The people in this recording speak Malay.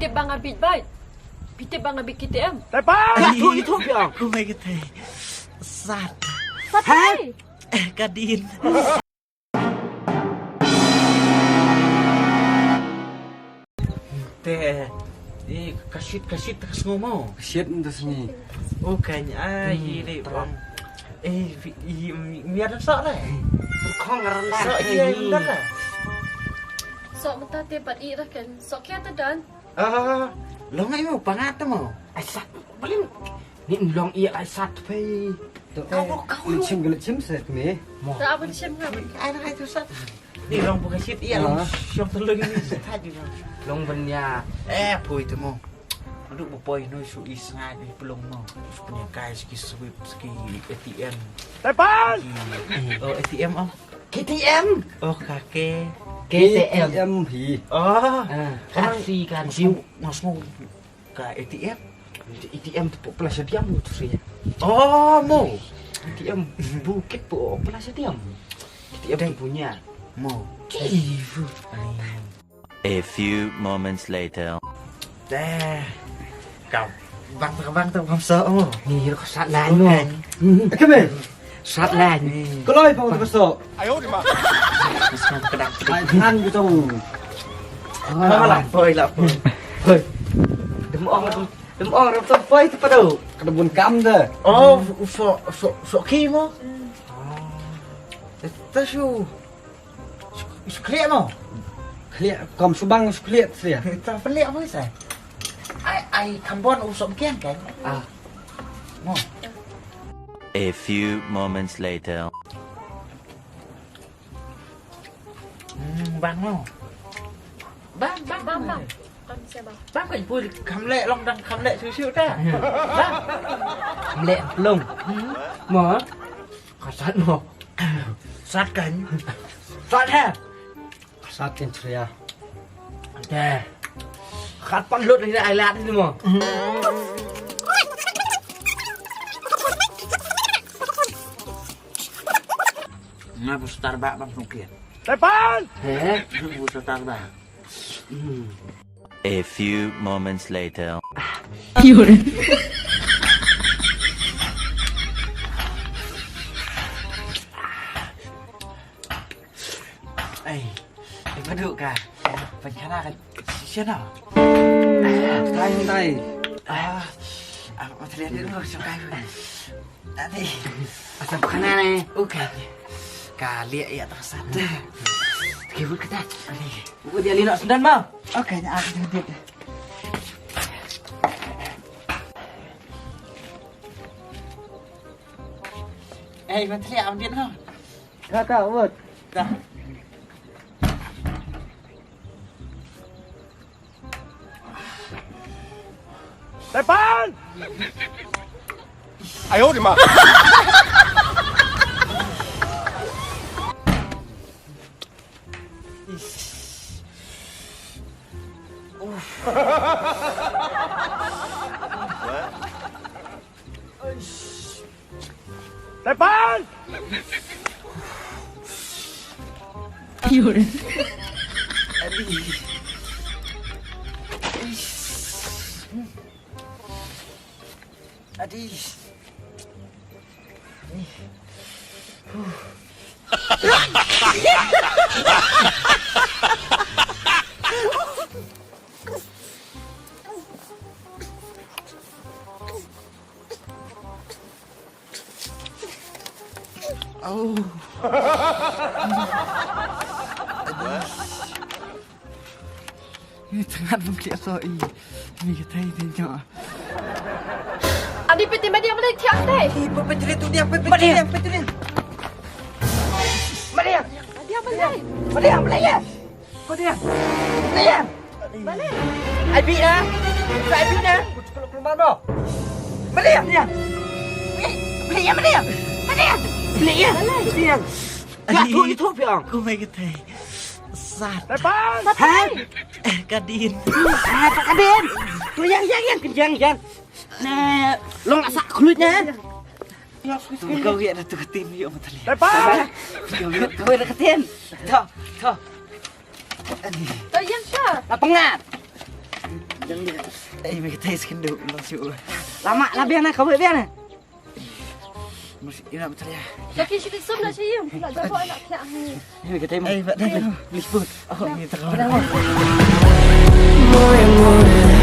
Pitip bang abit baik. Pitip bang abit KTM. Tepan. Itu piang. Aku mai kita. Sat. Hai. Kadin. Teh. Kasit kas ngomong. Shit itu sini. Oh kayaknya ini bang. Biar sok lah. Berkong rendah. Sok iya benar lah. Sok mata tepat ira kan. Sok kia dan. Lo nggak mau pangat mau? Aisat paling ni long iya aisat pe. Kau licim set me. Tak apa siam ngapa. Anak itu sat. Ni long bukan sit iya long. Siang telur ini tadi long. Long benya. Apa itu mau? Aduh boy no su isna di belum mau. Punya guys ski sweep ski ATM. Tepan. Oh ATM om. KTM. Oh kakek. KTM hi. Oh. Kasih kan Masih mau ke ATM. ATM tu pelas diam tu sih. Oh mau. ATM bukit po pelas diam. ATM punya. Mau. Kifu. A few moments later. Dah. Kau bang tu không sợ không? Ni ko sat lan no. Keme. Sat lan. Ko loi pa ko so. Masih kedang. Ai than bu tong. Lah phơi. Hơi. Đừng ong rồi tôi phơi thì bắt đầu. Cái buồn cam đó. Oh, so khi mo. Ta su. Clear mo. Clear, kom subang clear sih. Ta pelik apa sih? Ai kambon usop kian kan? Mo. A few moments later. Bang mo. Bang. Kan siapa? Bang kan pui kham lệ long đăng kham lệ xíu ta. Bang. Lẹ lông. Mở. Có sát mà. Sát cảnh. Sát ha. Sát trên tria. Nè. Khát pan lốt này ai lát đi mà. Nga bu Starbucks bang mungkin. Depan. Heh. Bu Starbucks. A few moments later. Có được cả. Phần khá là xuyên nào. Tay. Mà thế đến rồi sao cay rồi. Thì Asam kana này. ok. Cả lịa ya tak sat. Kibut kita. Buku dia lino sendan mau. Ok nhà ăn thì được. Ê, mà thế nào điện không? Kakak buat. Dah. Depan. Ayo di ma. Depan. Adi. Oh. Ini tengah mungkin soi. Ini kita ini nyo. Adi pitip dia boleh tiap deh. Petri tu dia, petri. Maria. Dia boleh. Maria, Maria. Maria. Maria. Boleh. Ai bị nè. Ai bị nè. Kalau keluar dah. Maria. Maria. Maria. Maria. Maria. Maria. Maria. Ya, itu piang. Cô mấy cái thầy sạt. Depan. Hả? Kadin. Pak Kadin. Tu yang. Nè, long sak kulit nha. Kau lihat ada deketin yuk sama tali. Depan. Kau deketin. Tuh. Tak yang sah. Pengat. Mình thấy skin đủ nó chịu. Lama lah biar nak kau biar nak. Masih ini apa tadi? Laki sikit sum nak cayam. Nak jawab anak kiak ni. Ini kita ini. Pak dah. Please put. Oh, ini terlalu. More and more